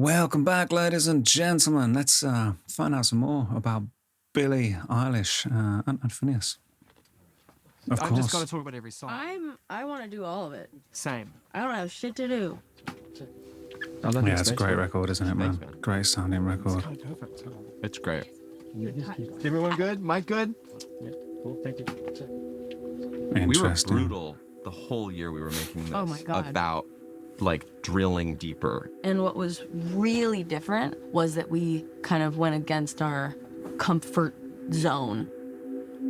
Welcome back, ladies and gentlemen. Let's find out some more about Billie Eilish and Finneas. Of I've course. just got to talk about every song. I want to do all of it. Same. I don't have shit to do. Yeah, it's a great record, isn't it, man? Thanks, man. Great sounding record. Kind of perfect. It's great. Is everyone good? Mike good? Yeah, cool. Thank you. Interesting. We were brutal the whole year we were making this Oh my God. about like drilling deeper. And what was really different was that we kind of went against our comfort zone.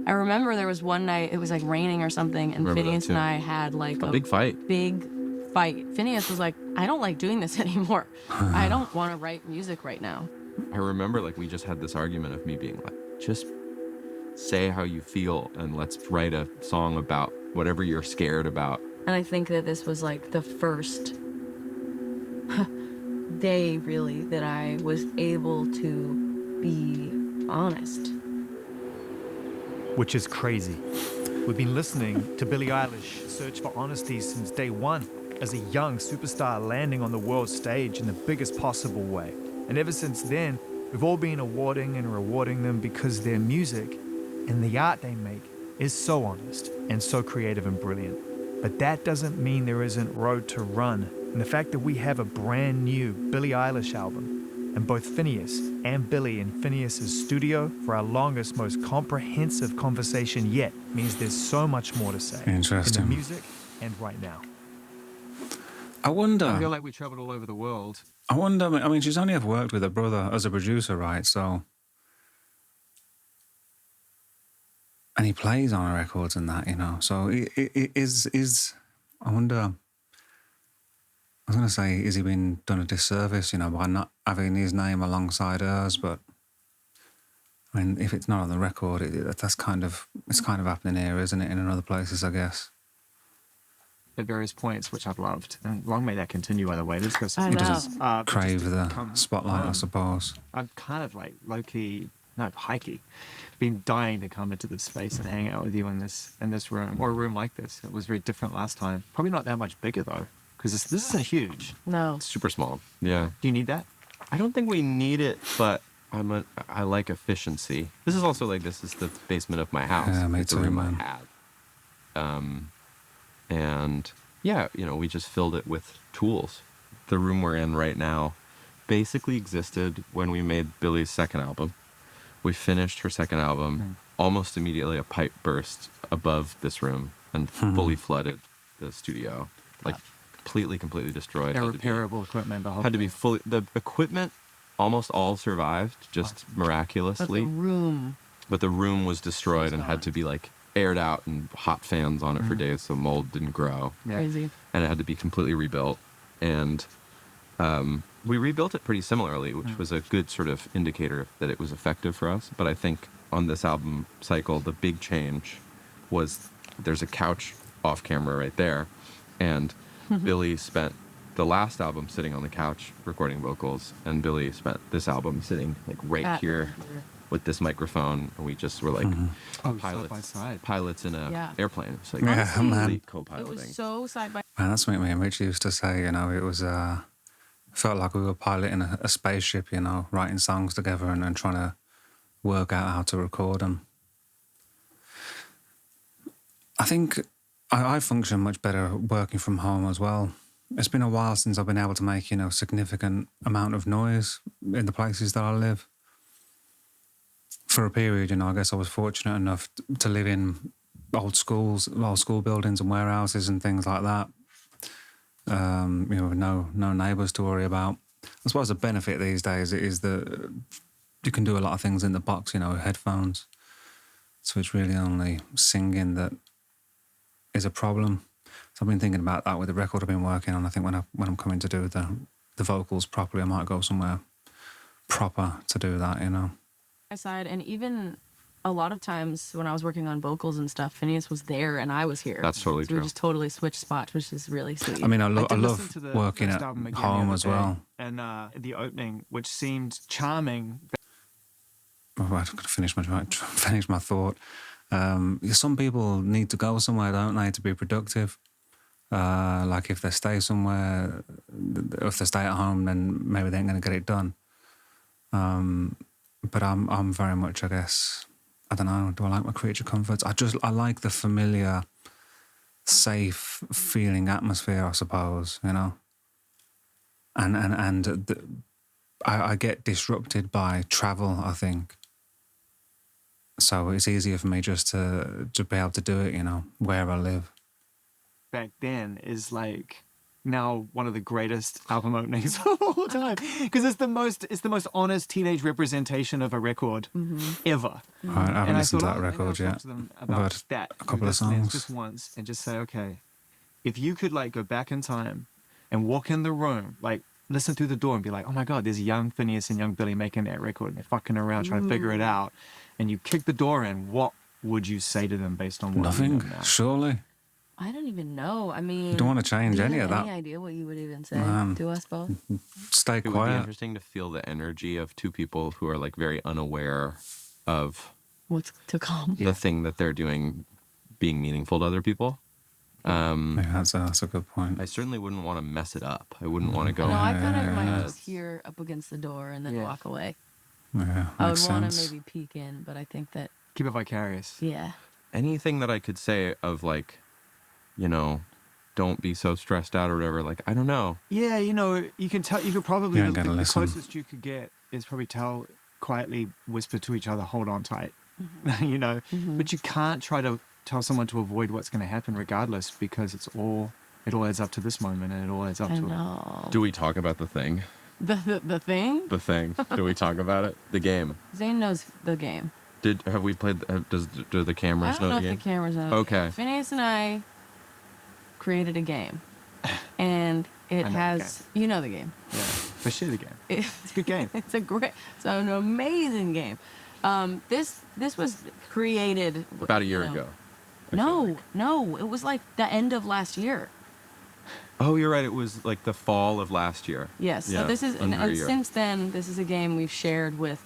I remember there was one night, it was like raining or something, and Remember that Finneas too. and I had like A big fight. big fight. Finneas was like, I don't like doing this anymore. I don't want to write music right now. I remember like we just had this argument of me being like, just say how you feel and let's write a song about whatever you're scared about. And I think that this was like the first day, really, that I was able to be honest. Which is crazy. We've been listening to Billie Eilish search for honesty since day one, as a young superstar landing on the world stage in the biggest possible way. And ever since then, we've all been awarding and rewarding them because their music and the art they make is so honest and so creative and brilliant. But that doesn't mean there isn't road to run. And the fact that we have a brand new Billie Eilish album, and both Finneas and Billie in Finneas' studio for our longest, most comprehensive conversation yet, means there's so much more to say. Interesting. In the music and right now. I wonder. I feel like we traveled all over the world. I mean, she's only ever worked with her brother as a producer, right? So, and he plays on her records and that, you know. So, it is. I wonder. I was going to say, is he been done a disservice, you know, by not having his name alongside hers? But I mean, if it's not on the record, it's kind of happening here, isn't it? In other places, I guess. At various points, which I've loved. And long may that continue, by the way. This goes I He know. doesn't crave the become, spotlight, I suppose. I've kind of like low-key, no, high-key, been dying to come into this space and hang out with you in this room, or a room like this. It was very different last time. Probably not that much bigger, though, because this isn't huge. No. Super small. Yeah. Do you need that? I don't think we need it, but I like efficiency. This is also like, this is the basement of my house. Yeah, me it's a too, room man. I had. And yeah, you know, we just filled it with tools. The room we're in right now basically existed when we made Billie's second album. We finished her second album. Almost immediately a pipe burst above this room and fully flooded the studio. Like completely destroyed. Irreparable equipment. The whole Had to be fully, the equipment almost all survived, just But miraculously. the room, was destroyed and had to be like aired out and hot fans on it for days so mold didn't grow. Yeah. crazy. And it had to be completely rebuilt. And we rebuilt it pretty similarly, which was a good sort of indicator that it was effective for us. But I think on this album cycle, the big change was there's a couch off camera right there. And Billie spent the last album sitting on the couch recording vocals, and Billie spent this album sitting like right here with this microphone, and we just were like side by side. pilots in a Yeah. airplane. It's like Yeah, complete man. It co-piloting. was so side by Man, that's what me and Rich used to say, you know, it was, felt like we were piloting a spaceship, you know, writing songs together and trying to work out how to record them. I think I function much better working from home as well. It's been a while since I've been able to make, you know, significant amount of noise in the places that I live. For a period, you know, I guess I was fortunate enough to live in old school buildings and warehouses and things like that. You know, with no neighbours to worry about. I suppose the benefit these days is that you can do a lot of things in the box, you know, with headphones. So it's really only singing that is a problem. So I've been thinking about that with the record I've been working on. I think when I'm coming to do the vocals properly, I might go somewhere proper to do that, you know. my side. And even a lot of times when I was working on vocals and stuff, Finneas was there and I was here. That's totally so we true. just totally switched spots, which is really sweet. I mean, I did love listen to the working first at album again home the as other day, well. And the opening, which seemed charming. Oh, I've got to finish my thought. Some people need to go somewhere, don't they, to be productive. Like if they stay somewhere, if they stay at home, then maybe they ain't going to get it done. But I'm very much, I guess, I don't know, do I like my creature comforts? I like the familiar, safe feeling atmosphere, I suppose, you know? I get disrupted by travel, I think. So it's easier for me just to be able to do it, you know, where I live. Back then is like now one of the greatest album openings of all time, because it's the most honest teenage representation of a record ever. I haven't listened to that maybe I'll record talk yet. to them I've about heard that. a couple of This lens songs. just once and just say, okay, if you could like go back in time and walk in the room, like listen through the door and be like, oh my God, there's young Finneas and young Billy making that record and they're fucking around trying to figure it out. And you kick the door in, what would you say to them based on what Nothing, you know now? surely. I don't even know. I mean, You don't want to change do you any have of that. Any idea what you would even say Man. to us both? Stay It would be quiet. interesting to feel the energy of two people who are like very unaware of What's to come? the thing that they're doing being meaningful to other people. Yeah, that's a good point. I certainly wouldn't want to mess it up. I wouldn't want to go. No, I kind of might Yeah. go here up against the door and then Yeah. walk away. Yeah, I would makes want to sense. maybe peek in, but I think that, Keep it vicarious. yeah. Anything that I could say of like, you know, don't be so stressed out or whatever. Like, I don't know. Yeah, you know, you can tell. You could probably You ain't the gonna listen. closest you could get is probably quietly whisper to each other, "Hold on tight," you know. But you can't try to tell someone to avoid what's going to happen, regardless, because it all adds up to this moment, and it all adds up I to know. Do we talk about the thing? The thing? The thing. Do we talk about it? The game. Zane knows the game. Have we played? Do the I cameras don't know know if the the game? cameras know. Okay. Phineas and I created a game. And it I know the has, you know the game. Yeah, but share the game. It- It's a good game. It's an amazing game. This was created About a year you know- ago. I feel like. No, it was like the end of last year. Oh, you're right. It was like the fall of last year. Yes. Yeah, So this is, and, under a and year. since then, this is a game we've shared with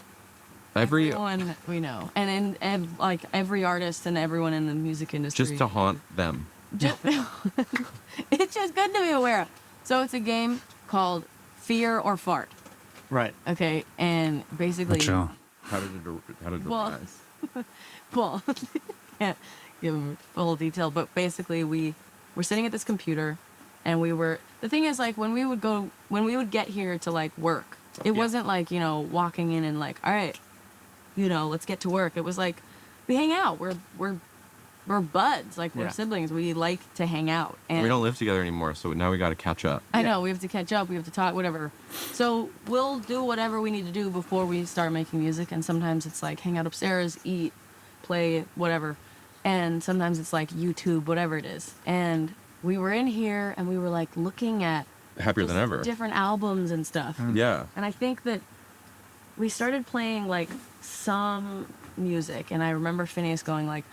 Every everyone we know, and like every artist and everyone in the music industry. just to haunt them. It's just good to be aware of. So it's a game called Fear or Fart. Right. Okay, and basically, Sure. How did it Well, arise? well, can't give them full detail, but basically we were sitting at this computer, and the thing is, like, when we would get here to like work, it wasn't like, you know, walking in and like, all right, you know, let's get to work. It was like we hang out. We're buds. Like, we're Yeah. siblings. We like to hang out. And We don't live together anymore, so now we got to catch up. I know, we have to catch up, we have to talk, whatever. So we'll do whatever we need to do before we start making music, and sometimes it's like hang out upstairs, eat, play, whatever. And sometimes it's like YouTube, whatever it is. And we were in here and we were like looking at Happier than just ever. different albums and stuff. Yeah. And I think that we started playing like some music, and I remember Phineas going like,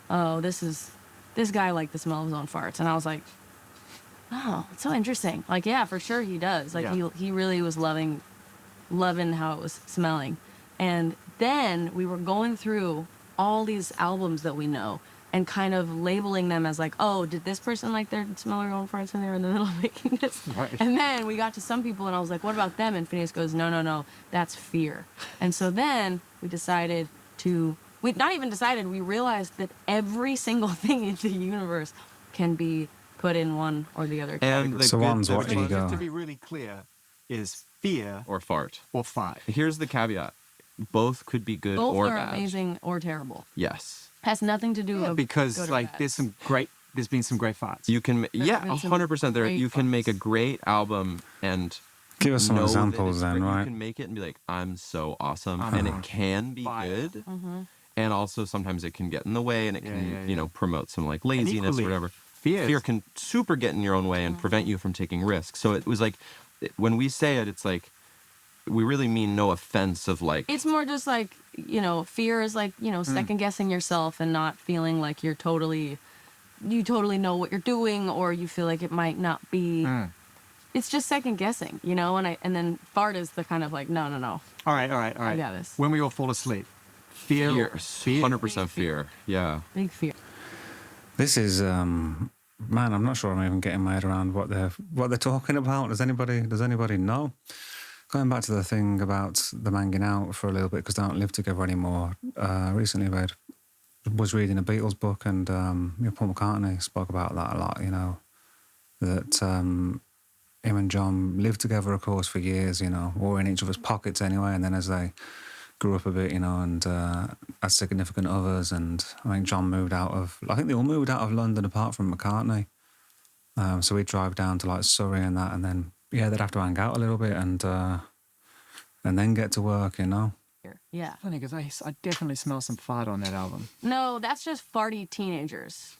oh, this guy liked the smell of his own farts. And I was like, oh, it's so interesting. Like, yeah, for sure he does. Like, Yeah. he really was loving how it was smelling. And then we were going through all these albums that we know and kind of labeling them as like, oh, did this person like their smell their own farts when they were in the middle of making this? Right. And then we got to some people and I was like, what about them? And Phineas goes, no, that's fear. And so then we decided we realized that every single thing in the universe can be put in one or the other And category. the So good one's what difference- ego. Just to be really clear, is fear or fart. or fight. Here's the caveat: both could be good Both or are bad. amazing or terrible. Yes, Has nothing to do with Because good or like bad. there's been some great farts. you can. Yeah, been some 100%. There, great you can make a farts. great album and Give us some know that examples it's then, great. right? You can make it and be like, I'm so awesome, I'm and on it can be fire. good. Mm-hmm. And also sometimes it can get in the way, and it Yeah, can, yeah, you know, yeah. promote some like laziness equally, or whatever. fear Can super get in your own way and prevent you from taking risks. So it was like, when we say it, it's like, we really mean no offense of like, It's more just like, you know, fear is like, you know, second guessing yourself and not feeling like you totally know what you're doing, or you feel like it might not be. It's just second guessing, you know, and then fart is the kind of like, no. All right. I got this. When we all fall asleep, fear. 100% fear. Yeah. Big fear. This is Man, I'm not sure I'm even getting my head around what they're talking about. Does anybody know? Going back to the thing about them hanging out for a little bit because they don't live together anymore. Recently was reading a Beatles book, and Paul McCartney spoke about that a lot. That him and John lived together, of course, for years. Or in each other's pockets anyway. And then as they grew up a bit, and had significant others, and I think John moved out of. I think they all moved out of London apart from McCartney. So we'd drive down to like Surrey and that, and then they'd have to hang out a little bit and then get to work. Yeah. Funny because I definitely smell some fart on that album. No, that's just farty teenagers.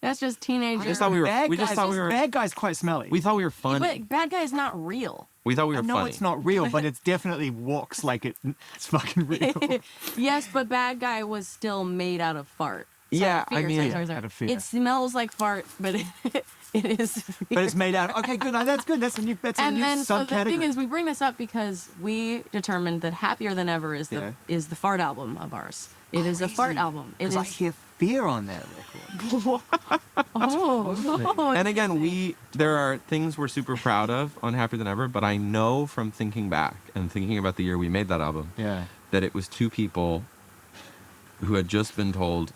that's just teenagers. just thought we were Bad Guy's quite smelly. We thought we were funny. But Bad Guy is not real. We thought we were I know funny. it's not real, but it definitely walks like it's fucking real. Yes, but Bad Guy was still made out of fart. Sorry, Yeah, fear, I mean, sorry, sorry. out of fear. It smells like fart, but it is. But it's made out. Okay, good. That's good. That's a new And then so the subcategory. thing is, we bring this up because we determined that Happier Than Ever is the fart album of ours. It is a fart album. It Because I is. hear fear on that record. Oh, And again, there are things we're super proud of on Happier Than Ever, but I know from thinking back and thinking about the year we made that album Yeah. that it was two people who had just been told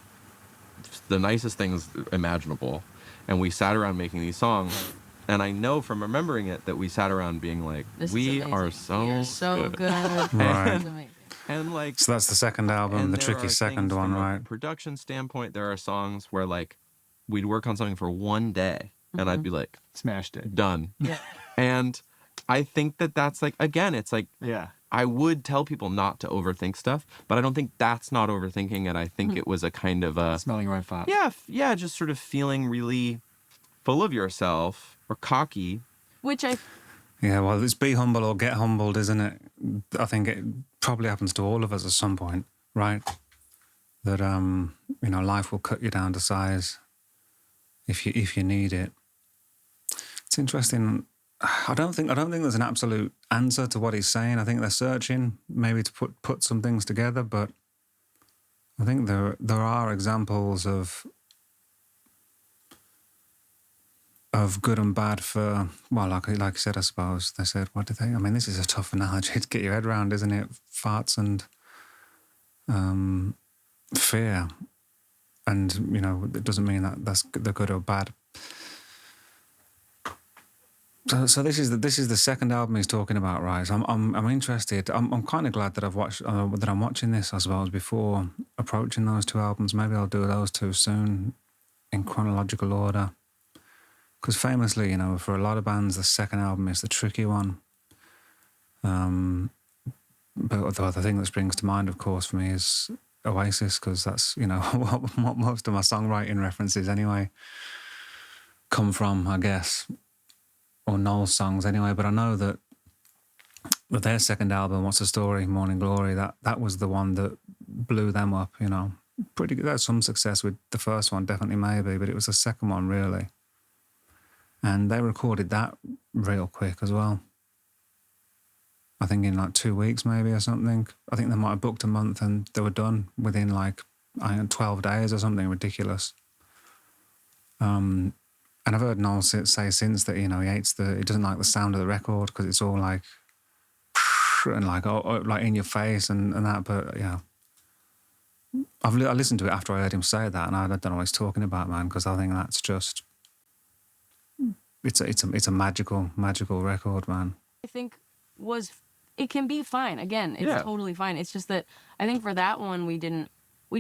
the nicest things imaginable, and we sat around making these songs. And I know from remembering it that we sat around being like, this is we amazing. are We so, are so good. Right. It's amazing. And like, So that's the second album, and the there tricky are second things one, from a right? production standpoint, there are songs where like we'd work on something for one day, and I'd be like, Smashed it. done. Yeah. And I think that's like, again, it's like, Yeah. I would tell people not to overthink stuff, but I don't think that's not overthinking it. I think it was a kind of a, Smelling your own fart. yeah, just sort of feeling really full of yourself or cocky. Which I Yeah, well, it's be humble or get humbled, isn't it? I think it probably happens to all of us at some point, right? That life will cut you down to size if you need it. It's interesting. I don't think there's an absolute answer to what he's saying. I think they're searching maybe to put some things together, but I think there are examples of good and bad for, well, like you said, I suppose. They said, what did they? I mean, this is a tough analogy to get your head around, isn't it? Farts and fear. And, it doesn't mean that that's the good or bad. So this is the second album he's talking about, right? So I'm interested. I'm kind of glad that I'm watching this, I suppose, before approaching those two albums. Maybe I'll do those two soon in chronological order. Because famously, for a lot of bands, the second album is the tricky one. But the thing that springs to mind, of course, for me is Oasis, because that's, what most of my songwriting references anyway come from, I guess, or Noel's songs anyway. But I know that with their second album, What's the Story, Morning Glory, that was the one that blew them up, Pretty good. They had some success with the first one, definitely, maybe, but it was the second one, really. And they recorded that real quick as well. I think in like 2 weeks maybe or something. I think they might have booked a month and they were done within 12 days or something ridiculous. And I've heard Noel say since that, he doesn't like the sound of the record because it's all like, and like in your face and that. But, I listened to it after I heard him say that, and I don't know what he's talking about, man, because I think that's just... It's a magical record, man. I think it can be fine. Again, it's totally fine. It's just that I think for that one we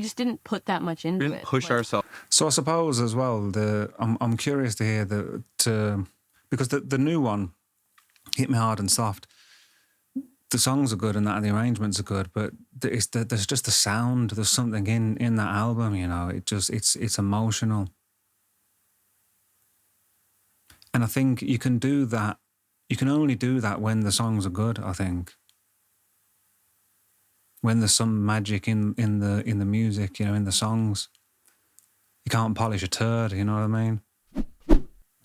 just didn't put that much into it. We didn't push ourselves. So I suppose as well, I'm curious to hear because the new one, Hit Me Hard and Soft, the songs are good and the arrangements are good, but there's just the sound. There's something in that album, it's emotional. And I think you can do that. You can only do that when the songs are good, I think. When there's some magic in the music, in the songs. You can't polish a turd, you know what I mean?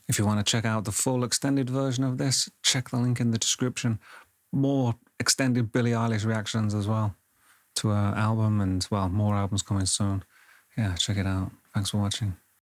If you want to check out the full extended version of this, check the link in the description. More extended Billie Eilish reactions as well to her album, and, well, more albums coming soon. Yeah, check it out. Thanks for watching.